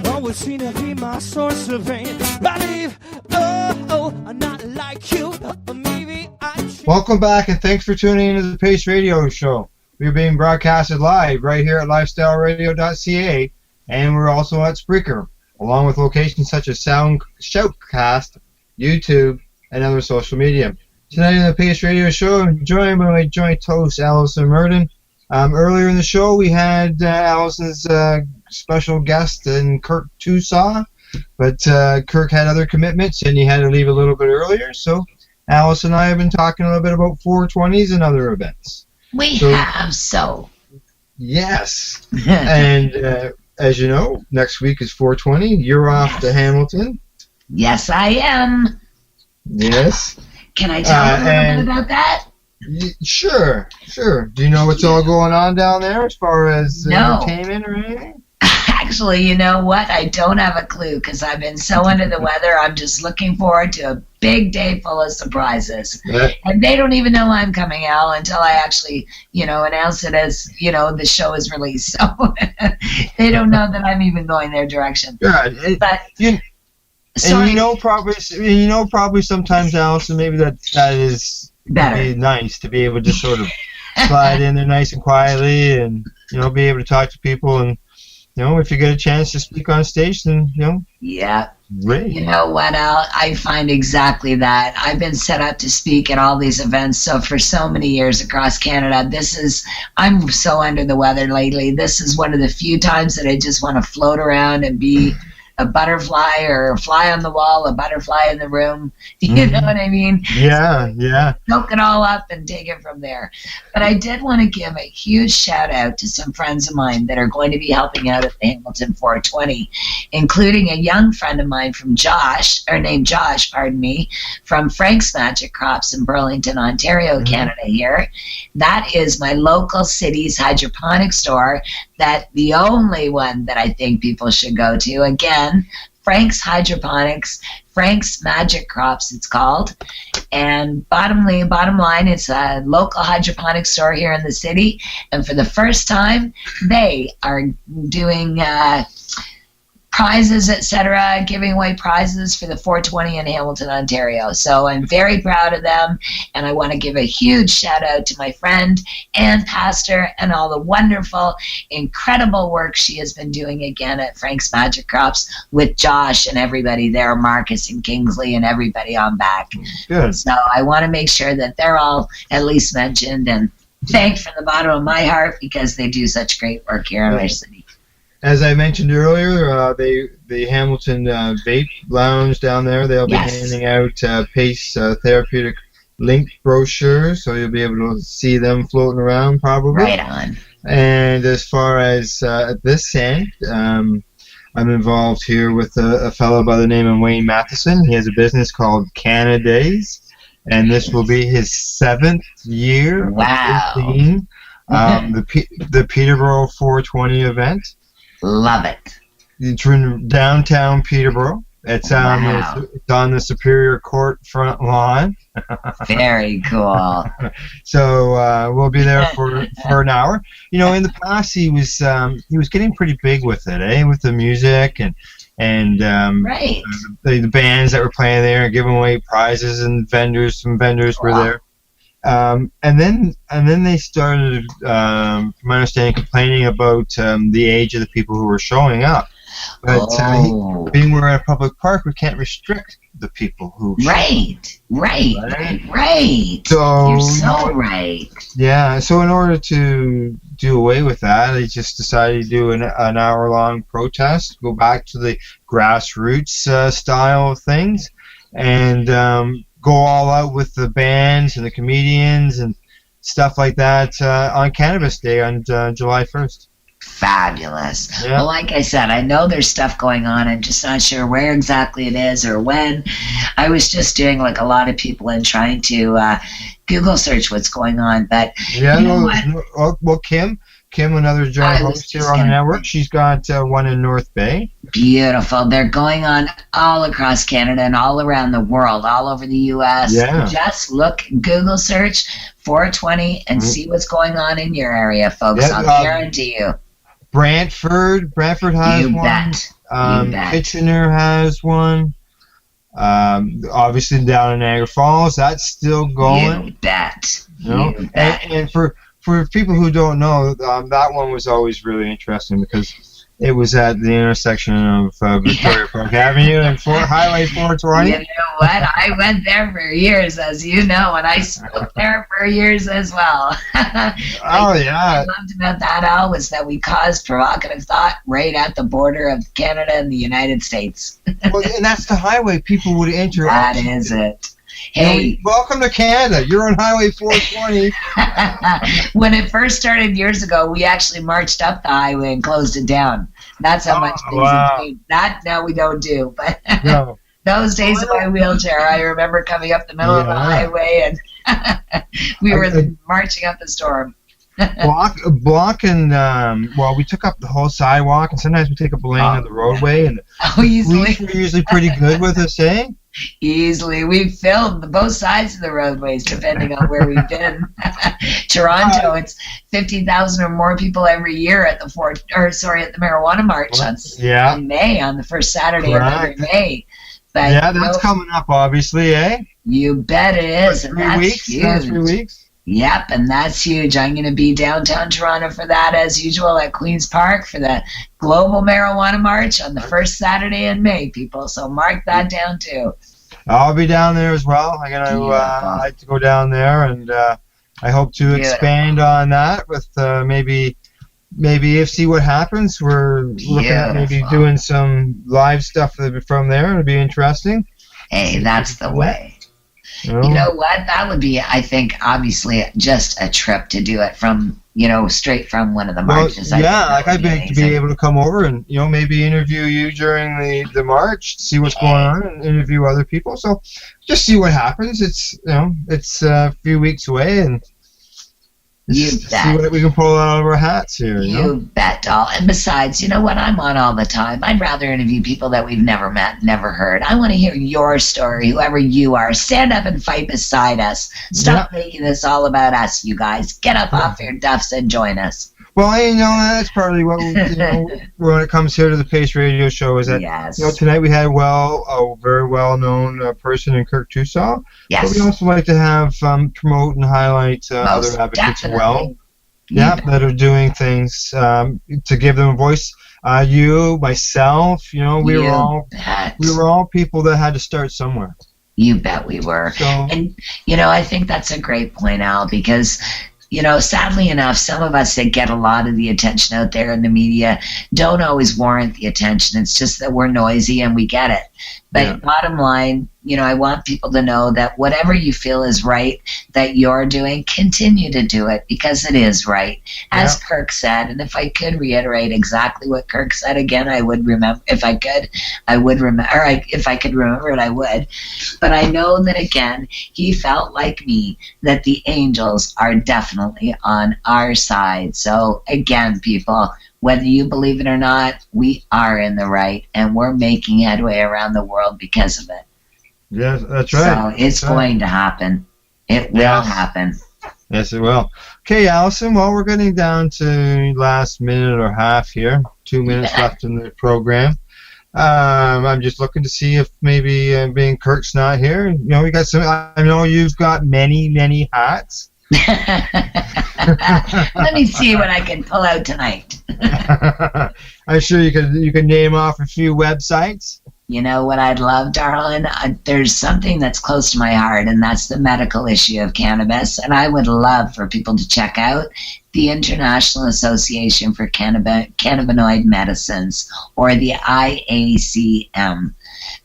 Always seem to be my source of pain. Believe, I'm not like you, but maybe I. Welcome back, and thanks for tuning into the P.A.C.E. radio show. We're being broadcasted live right here at LifestyleRadio.ca, and we're also at Spreaker, along with locations such as Shoutcast, YouTube, and other social media. Tonight on the P.A.C.E. radio show, I'm joined by my joint host, Allison Murden. Earlier in the show, we had Allison's special guest, Kirk Tousaw, but Kirk had other commitments, and he had to leave a little bit earlier, so Allison and I have been talking a little bit about 420s and other events. We have. Yes. And as you know, next week is 420. You're off to Hamilton. Yes, I am. Yes. Can I tell you a little bit about that? Sure. Do you know what's all going on down there as far as entertainment or anything? Actually, you know what? I don't have a clue because I've been so under the weather. I'm just looking forward to a big day full of surprises. Yeah. And they don't even know I'm coming, Al, until I actually, announce it as, the show is released. So they don't know that I'm even going their direction. Good. But probably sometimes, Allison, maybe that is better. Be nice to be able to sort of slide in there nice and quietly and, be able to talk to people and, if you get a chance to speak on stage, then, Yeah. Great. You know what, Al? I find exactly that. I've been set up to speak at all these events for so many years across Canada. I'm so under the weather lately. This is one of the few times that I just want to float around and be a butterfly or a fly on the wall, a butterfly in the room. You know what I mean? Yeah. Soak it all up and take it from there. But I did want to give a huge shout out to some friends of mine that are going to be helping out at the Hamilton 420, including a young friend of mine from named Josh, from Frank's Magic Crops in Burlington, Ontario, Canada here. That is my local city's hydroponic store. That the only one that I think people should go to. Again, Frank's Hydroponics, Frank's Magic Crops it's called. And bottom line, it's a local hydroponic store here in the city. And for the first time, they are doing prizes, etc., giving away prizes for the 420 in Hamilton, Ontario. So I'm very proud of them, and I want to give a huge shout out to my friend and pastor and all the wonderful, incredible work she has been doing again at Frank's Magic Crops with Josh and everybody there, Marcus and Kingsley and everybody on back. Good. So I want to make sure that they're all at least mentioned and thanked from the bottom of my heart because they do such great work here in our city. As I mentioned earlier, the Hamilton Vape Lounge down there, they'll be handing out P.A.C.E. Therapeutic link brochures, so you'll be able to see them floating around probably. Right on. And as far as at this end, I'm involved here with a fellow by the name of Wayne Matheson. He has a business called Canada Days, and this will be his 7th year. Wow. The Peterborough 420 event. Love it. It's in downtown Peterborough. It's on the Superior Court front lawn. Very cool. So we'll be there for an hour. You know, in the past he was getting pretty big with it, with the music and right. the bands that were playing there and giving away prizes, and some vendors were there. And then they started, from my understanding, complaining about the age of the people who were showing up. But being we're at a public park, we can't restrict the people who show up. Right. So you're so right. Yeah. So in order to do away with that, they just decided to do an hour-long protest, go back to the grassroots style of things, and go all out with the bands and the comedians and stuff like that on Cannabis Day on July 1st. Fabulous. Yeah. Well, like I said, I know there's stuff going on. I'm just not sure where exactly it is or when. I was just doing like a lot of people and trying to Google search what's going on. But yeah, you know what? Well, Kim, another joint host here on the network, she's got one in North Bay. Beautiful. They're going on all across Canada and all around the world, all over the U.S. Yeah. Just Google search 420 and see what's going on in your area, folks. Yeah, I'll guarantee you. Brantford has you one. Bet. You bet. Kitchener has one. Obviously down in Niagara Falls, that's still going. You bet. You know? You bet. And for people who don't know, that one was always really interesting because it was at the intersection of Victoria Park Avenue and Highway 420. You know what? I went there for years, as you know, and I spoke there for years as well. Yeah. What I loved about that, was that we caused provocative thought right at the border of Canada and the United States. Well, and that's the highway people would enter. That is it. Hey, welcome to Canada. You're on Highway 420. When it first started years ago, we actually marched up the highway and closed it down. That's how much things have changed. That now we don't do, but no. Those days in my wheelchair, I remember coming up the middle of the highway and we were marching up the storm. Blocking, we took up the whole sidewalk, and sometimes we take up a lane of the roadway, and easily. We're usually pretty good with us, eh? Easily. We've filmed both sides of the roadways, depending on where we've been. Toronto, it's 50,000 or more people every year at the Marijuana March in May, on the first Saturday of every May. But, that's coming up, obviously, eh? You bet it is, and that's huge. 3 weeks. Yep, and that's huge. I'm going to be downtown Toronto for that, as usual, at Queen's Park for the Global Marijuana March on the first Saturday in May, people. So mark that down, too. I'll be down there as well. I'm going to like to go down there, and I hope to expand on that with maybe maybe see what happens. We're looking at maybe doing some live stuff from there. It'll be interesting. Hey, that's the way. You know what? That would be, I think, obviously just a trip to do it from, straight from one of the marches. I'd like to be able to come over and, maybe interview you during the march, see what's going on, and interview other people. So just see what happens. It's, it's a few weeks away, and see what we can pull out of our hats here. You bet, doll. And besides, you know what? I'm on all the time. I'd rather interview people that we've never met, never heard. I want to hear your story, whoever you are. Stand up and fight beside us. Stop making this all about us, you guys. Get up off your duffs and join us. Well, that's probably what when it comes here to the P.A.C.E radio show is that tonight we had a very well-known person in Kirk Tousaw. Yes. But we also like to have promote and highlight other advocates as well. That are doing things to give them a voice. You, myself, we were all people that had to start somewhere. You bet we were. So, and I think that's a great point, Al, because sadly enough, some of us that get a lot of the attention out there in the media don't always warrant the attention. It's just that we're noisy and we get it. But bottom line, I want people to know that whatever you feel is right that you're doing, continue to do it because it is right. As Kirk said, and if I could reiterate exactly what Kirk said again, I would remember. If I could remember it, I would. But I know that, again, he felt like me that the angels are definitely on our side. So, again, people, whether you believe it or not, we are in the right, and we're making headway around the world because of it. Yes, that's right. So it's going to happen. It will happen. Yes, it will. Okay, Allison, well, we're getting down to last minute or half here. 2 minutes left in the program. I'm just looking to see if maybe being Kirk's not here. We got some. I know you've got many, many hats. Let me see what I can pull out tonight. I'm sure you could name off a few websites. You know what I'd love, darling? There's something that's close to my heart, and that's the medical issue of cannabis. And I would love for people to check out the International Association for Cannabinoid Medicines, or the IACM.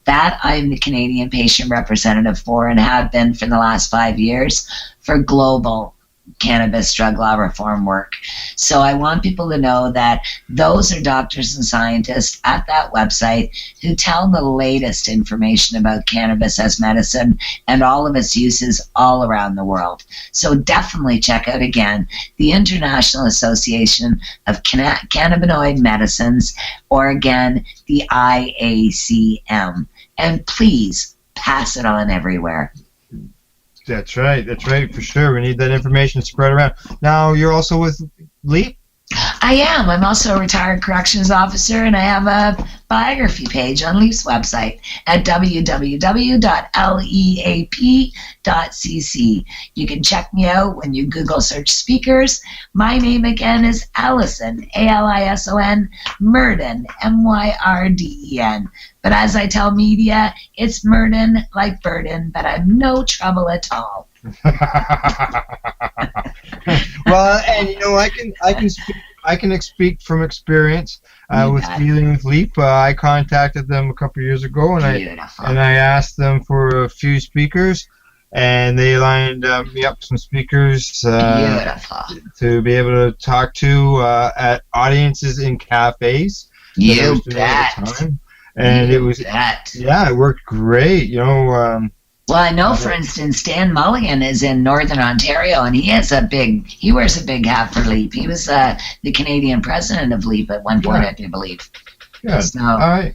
That I'm the Canadian patient representative for and have been for the last 5 years for global cannabis drug law reform work. So I want people to know that those are doctors and scientists at that website who tell the latest information about cannabis as medicine and all of its uses all around the world. So definitely check out, again, the International Association of Cannabinoid Medicines, or again, the IACM. And please pass it on everywhere. That's right, for sure. We need that information spread around. Now, you're also with LEAP? I am. I'm also a retired corrections officer, and I have a biography page on LEAP's website at www.leap.cc. You can check me out when you Google search speakers. My name again is Allison, Alison, Murden, Myrden. But as I tell media, it's Murden like burden, but I'm no trouble at all. Well, and I can speak from experience with dealing with LEAP. I contacted them a couple of years ago, and I asked them for a few speakers, and they lined me up some speakers to be able to talk to at audiences in cafes. You bet. And it worked great. Well, I know, for instance, Dan Mulligan is in Northern Ontario, and he wears a big hat for LEAP. He was the Canadian president of LEAP at one point, I do believe. Yeah. So, all right.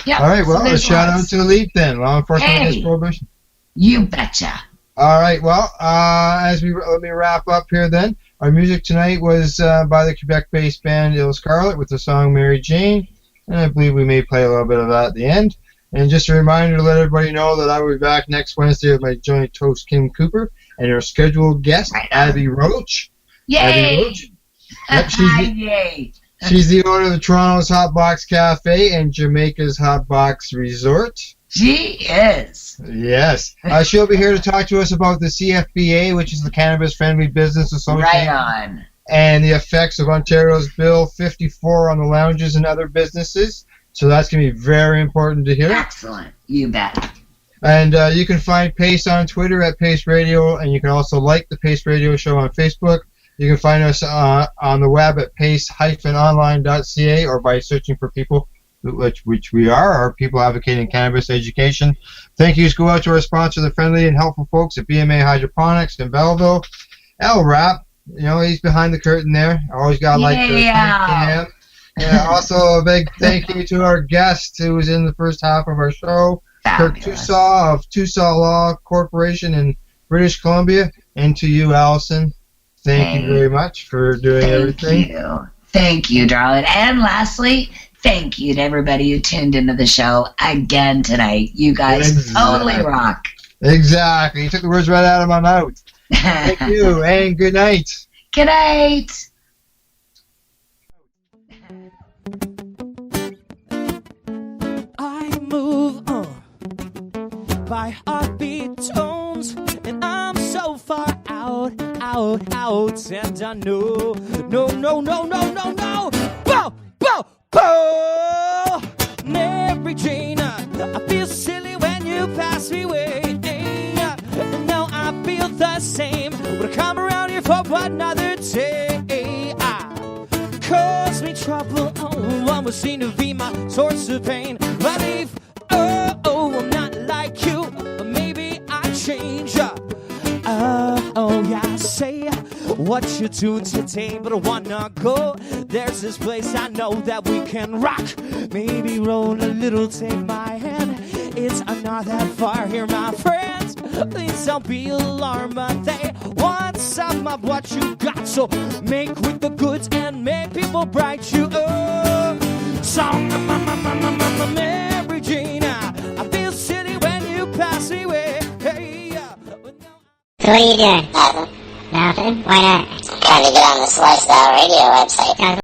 Yeah. All right. Well, a shout out to the LEAP then. Law Enforcement Against Prohibition. You betcha. All right. Well, let me wrap up here then. Our music tonight was by the Quebec-based band Il Scarlet with the song Mary Jane, and I believe we may play a little bit of that at the end. And just a reminder to let everybody know that I will be back next Wednesday with my joint host, Kim Cooper, and our scheduled guest, Abby Roach. Yay! Abby Roach. Yep, Yay! She's the owner of the Toronto's Hot Box Cafe and Jamaica's Hot Box Resort. She is. Yes. She'll be here to talk to us about the CFBA, which is the Cannabis Friendly Business Association. Right on. and the effects of Ontario's Bill 54 on the lounges and other businesses. So that's going to be very important to hear. Excellent. You bet. And you can find P.A.C.E on Twitter at P.A.C.E Radio, and you can also like the P.A.C.E Radio Show on Facebook. You can find us on the web at PACE-online.ca or by searching for people, which we are people advocating cannabis education. Thank yous go out to our sponsor, the friendly and helpful folks at BMA Hydroponics in Belleville. L Rap, he's behind the curtain there. Always got to like to thank him. Yeah, also a big thank you to our guest who was in the first half of our show, Kirk Tousaw of Tousaw Law Corporation in British Columbia, and to you, Allison. Thank you very much for doing everything. Thank you, darling. And lastly, thank you to everybody who tuned into the show again tonight. You guys totally rock. Exactly. You took the words right out of my mouth. Thank you, and good night. Good night. I move by heartbeat tones, and I'm so far out, and I know, no, bo, Mary Jane, I feel silly when you pass me away, and now I feel the same when I come around here for another day, cause me trouble, one would seem to be my source of pain, but if, I'm not like you, but maybe I change, yeah, say what you do today, but I wanna go. There's this place I know that we can rock. Maybe roll a little, take my hand. It's not that far here, my friends. Please don't be alarmed, but they want some of what you got. So make with the goods and make people bright you up. Song, Mary Jane, I feel silly when you pass me away. Hey, So what are you doing? Nothing. Nothing? Why not? Trying to get on this Lifestyle Radio website.